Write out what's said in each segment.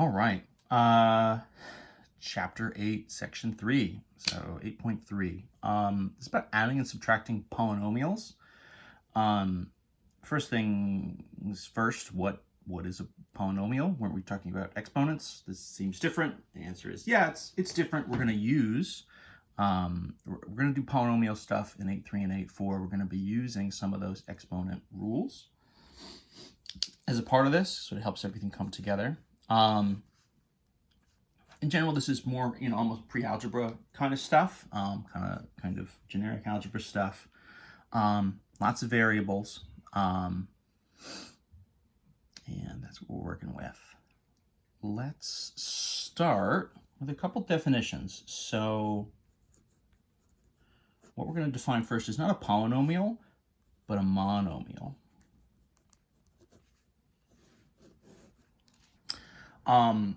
All right. Chapter 8, Section 3. So 8.3. It's about adding and subtracting polynomials. First things first, what is a polynomial? Weren't we talking about exponents? This seems different. The answer is yeah, it's different. We're going to use, we're going to do polynomial stuff in 8.3 and 8.4. We're going to be using some of those exponent rules as a part of this, so it helps everything come together. In general, this is more, almost pre-algebra kind of stuff, kind of generic algebra stuff. Lots of variables, and that's what we're working with. Let's start with a couple definitions. So what we're going to define first is not a polynomial, but a monomial.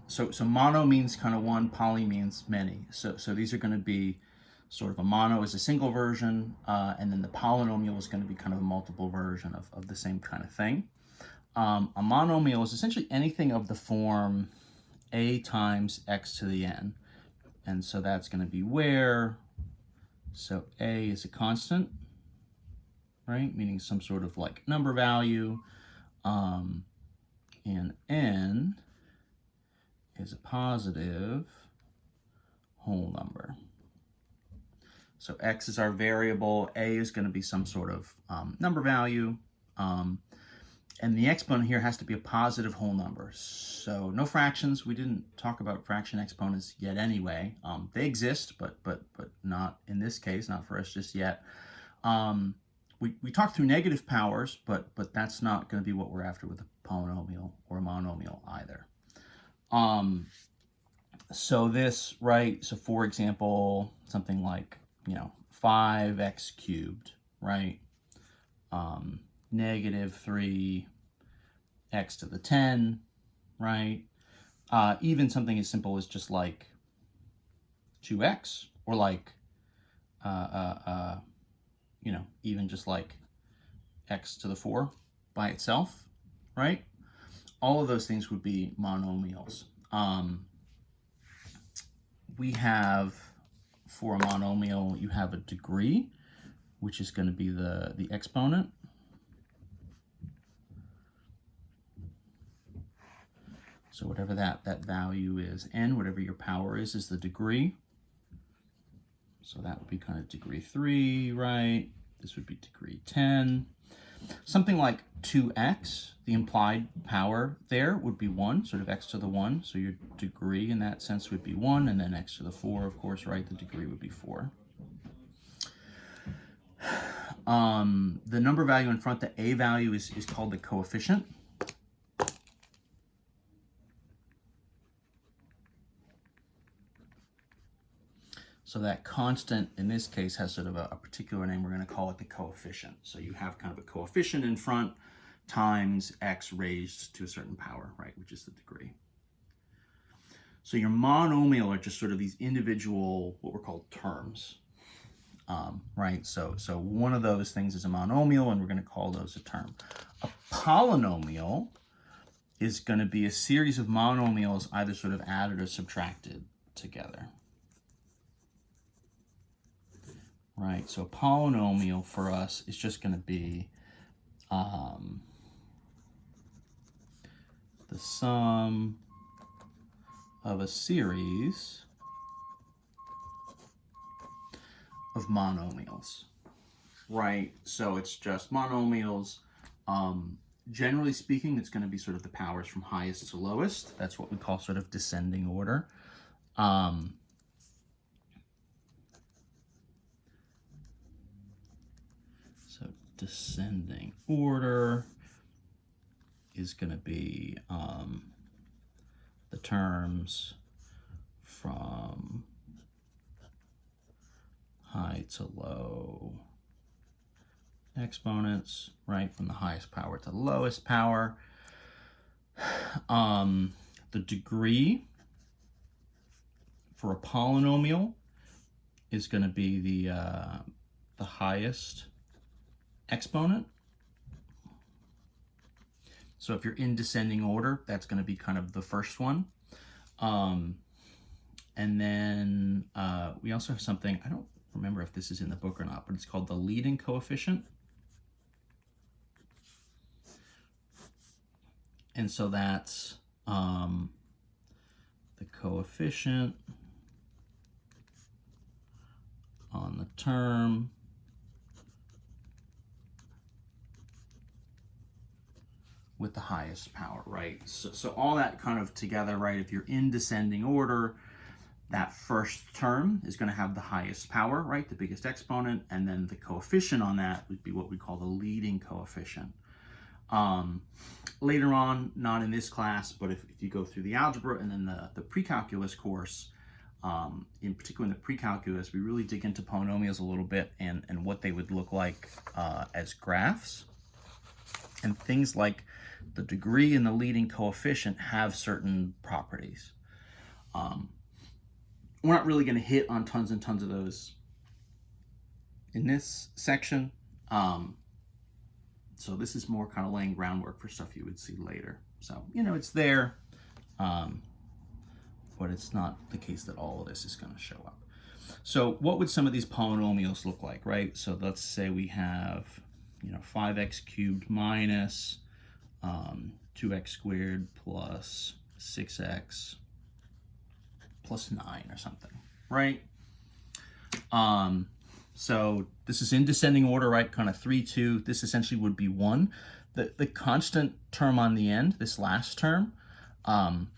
So mono means kind of one, poly means many. So these are going to be sort of a mono is a single version, and then the polynomial is going to be kind of a multiple version of the same kind of thing. A monomial is essentially anything of the form a times x to the n. And so that's going to be where, so a is a constant, right? Meaning some sort of like number value, and n is a positive whole number. So x is our variable, a is going to be some sort of number value, and the exponent here has to be a positive whole number. So no fractions. We didn't talk about fraction exponents yet anyway. They exist, but not in this case, not for us just yet. We talked through negative powers, but that's not going to be what we're after with a polynomial or a monomial either. So this, right, so for example, something like, 5x cubed, right? Negative 3x to the 10, right? Even something as simple as just like 2x, or like, even just like x to the 4 by itself, right? All of those things would be monomials. We have, for a monomial, you have a degree, which is going to be the exponent. So whatever that value is, n, whatever your power is the degree. So that would be kind of degree 3, right? This would be degree 10. Something like 2x, the implied power there would be 1, sort of x to the 1. So your degree in that sense would be 1, and then x to the 4, of course, right? The degree would be 4. The number value in front, the a value is called the coefficient. So that constant, in this case, has sort of a particular name. We're going to call it the coefficient. So you have kind of a coefficient in front times x raised to a certain power, right, which is the degree. So your monomial are just sort of these individual, what were called terms, right? So one of those things is a monomial, and we're going to call those a term. A polynomial is going to be a series of monomials either sort of added or subtracted together. Right, so a polynomial for us is just going to be the sum of a series of monomials, right? So it's just monomials. Generally speaking, it's going to be sort of the powers from highest to lowest. That's what we call sort of descending order. So descending order is going to be the terms from high to low exponents, right? From the highest power to the lowest power. The degree for a polynomial is going to be the highest exponent. So if you're in descending order, that's going to be kind of the first one. And then we also have something, I don't remember if this is in the book or not, but it's called the leading coefficient. And so that's the coefficient on the term with the highest power, right? So all that kind of together, right? If you're in descending order, that first term is going to have the highest power, right? The biggest exponent, and then the coefficient on that would be what we call the leading coefficient. Later on, not in this class, but if you go through the algebra and then the pre-calculus course, in particular in the pre-calculus, we really dig into polynomials a little bit and what they would look like as graphs. And things like the degree and the leading coefficient have certain properties. We're not really going to hit on tons and tons of those in this section. So this is more kind of laying groundwork for stuff you would see later. So, it's there, but it's not the case that all of this is going to show up. So what would some of these polynomials look like, right? So let's say we have, 5x cubed minus 2x squared plus 6x plus 9 or something, right? So this is in descending order, right? Kind of 3, 2. This essentially would be 1. The constant term on the end, this last term,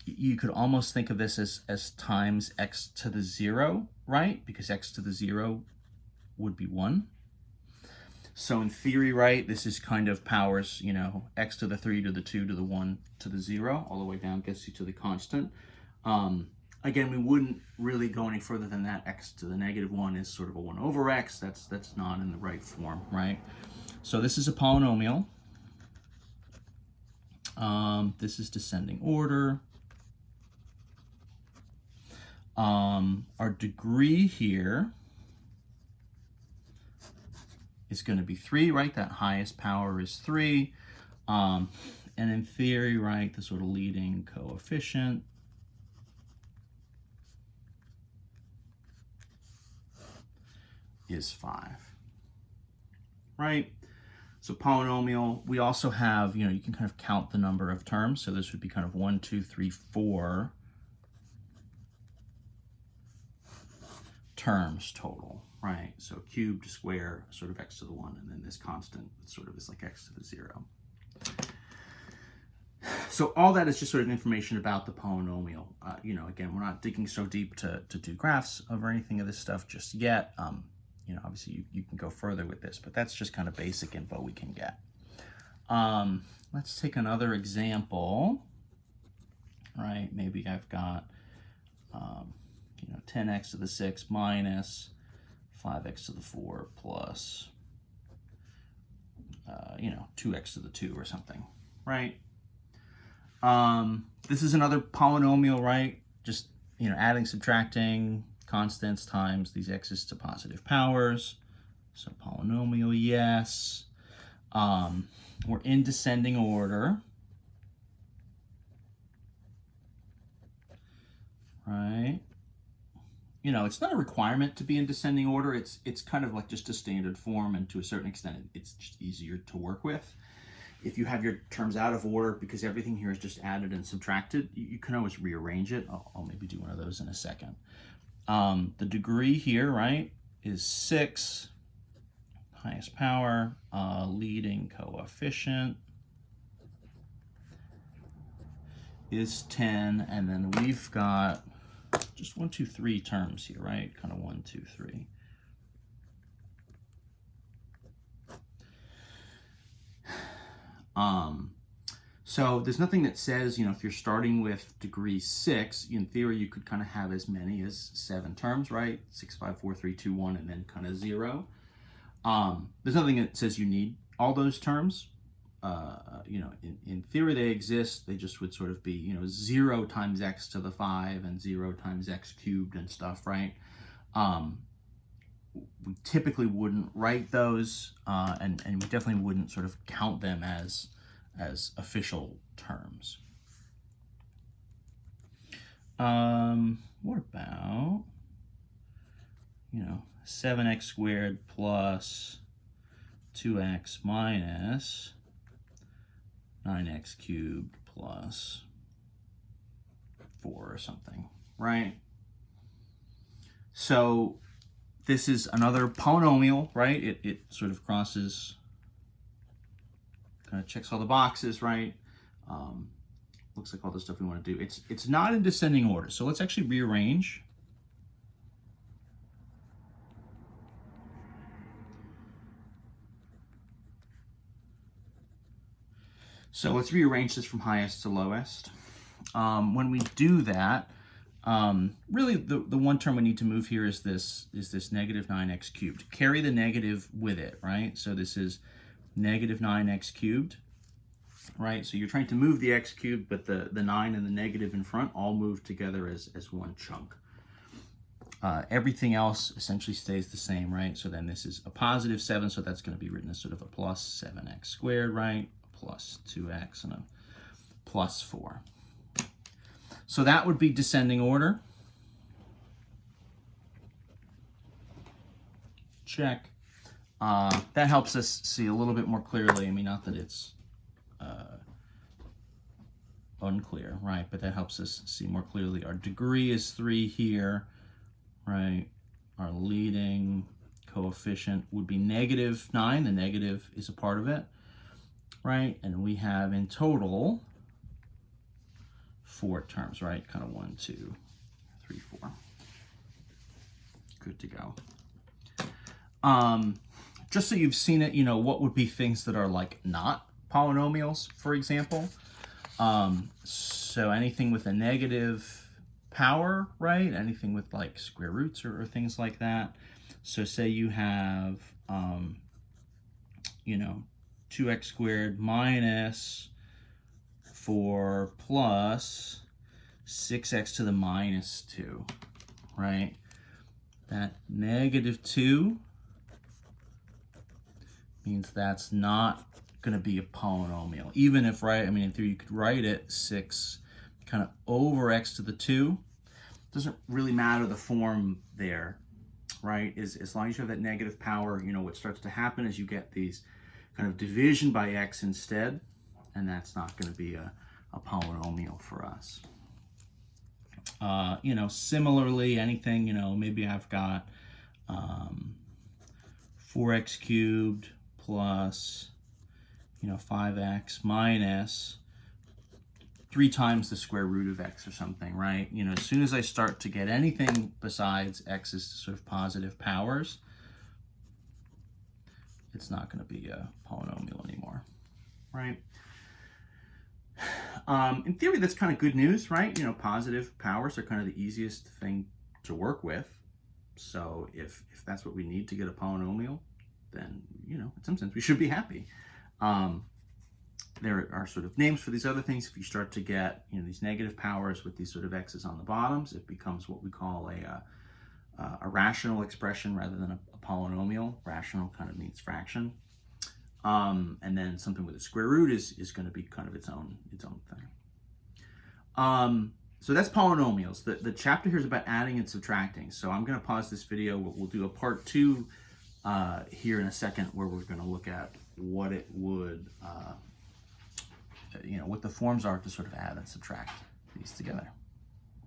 you could almost think of this as times x to the 0, right? Because x to the 0 would be 1. So in theory, right, this is kind of powers, x to the 3 to the 2 to the 1 to the 0, all the way down gets you to the constant. Again, we wouldn't really go any further than that. X to the negative 1 is sort of a 1 over x. That's not in the right form, right? So this is a polynomial. This is descending order. Our degree here is going to be 3, right? That highest power is 3. And in theory, right, the sort of leading coefficient is 5, right? So polynomial, we also have, you can kind of count the number of terms. So this would be kind of 1, 2, 3, 4 terms total, right? So cubed, square, sort of x to the 1, and then this constant sort of is like x to the 0. So all that is just sort of information about the polynomial. Again, we're not digging so deep to do graphs or anything of this stuff just yet. Obviously you can go further with this, but that's just kind of basic info we can get. Let's take another example, right? Maybe I've got, 10x to the 6 minus 5x to the 4 plus, 2x to the 2 or something, right? This is another polynomial, right? Just, adding, subtracting, constants times these x's to positive powers. So polynomial, yes. We're in descending order, right? It's not a requirement to be in descending order. It's kind of like just a standard form, and to a certain extent, it's just easier to work with. If you have your terms out of order, because everything here is just added and subtracted, you can always rearrange it. I'll maybe do one of those in a second. The degree here, right, is 6, highest power, leading coefficient is 10, and then we've got just 1, 2, 3 terms here, right? Kind of 1, 2, 3. So there's nothing that says, if you're starting with degree 6, in theory, you could kind of have as many as 7 terms, right? 6, 5, 4, 3, 2, 1, and then kind of 0. There's nothing that says you need all those terms. In theory, they exist. They just would sort of be, 0 times x to the 5 and 0 times x cubed and stuff, right? We typically wouldn't write those, and we definitely wouldn't sort of count them as official terms. What about, 7x squared plus 2x minus 9x cubed plus 4 or something, right? So this is another polynomial, right? It sort of crosses, kind of checks all the boxes, right? Looks like all the stuff we want to do. It's not in descending order, so let's actually rearrange. So let's rearrange this from highest to lowest. When we do that, really the one term we need to move here is this negative 9x cubed. Carry the negative with it, right? So this is negative 9x cubed, right? So you're trying to move the x cubed, but the 9 and the negative in front all move together as one chunk. Everything else essentially stays the same, right? So then this is a positive 7, so that's going to be written as sort of a plus 7x squared, right? Plus 2x and a plus 4. So that would be descending order. Check. That helps us see a little bit more clearly. I mean, not that it's unclear, right? But that helps us see more clearly. Our degree is 3 here, right? Our leading coefficient would be negative 9. The negative is a part of it, right? And we have in total 4 terms, right? Kind of 1, 2, 3, 4. Good to go. Just so you've seen it, what would be things that are like not polynomials, for example. So anything with a negative power, right? Anything with like square roots or things like that. So say you have, 2x squared minus 4 plus 6x to the minus 2, right? That negative 2 means that's not going to be a polynomial. Even if, right, I mean, in theory, you could write it 6 kind of over x to the 2. Doesn't really matter the form there, right? As long as you have that negative power, what starts to happen is you get these kind of division by x instead, and that's not going to be a polynomial for us. Similarly, anything, maybe I've got 4x cubed plus, 5x minus 3 times the square root of x or something, right? As soon as I start to get anything besides x's sort of positive powers, it's not going to be a polynomial anymore, right? In theory, that's kind of good news, right? Positive powers are kind of the easiest thing to work with. So if that's what we need to get a polynomial, then, in some sense, we should be happy. There are sort of names for these other things. If you start to get, these negative powers with these sort of x's on the bottoms, it becomes what we call a rational expression rather than a polynomial. Rational kind of means fraction. And then something with a square root is going to be kind of its own thing. So that's polynomials. The chapter here is about adding and subtracting. So I'm going to pause this video. We'll do a part 2 here in a second, where we're going to look at what it would, what the forms are to sort of add and subtract these together.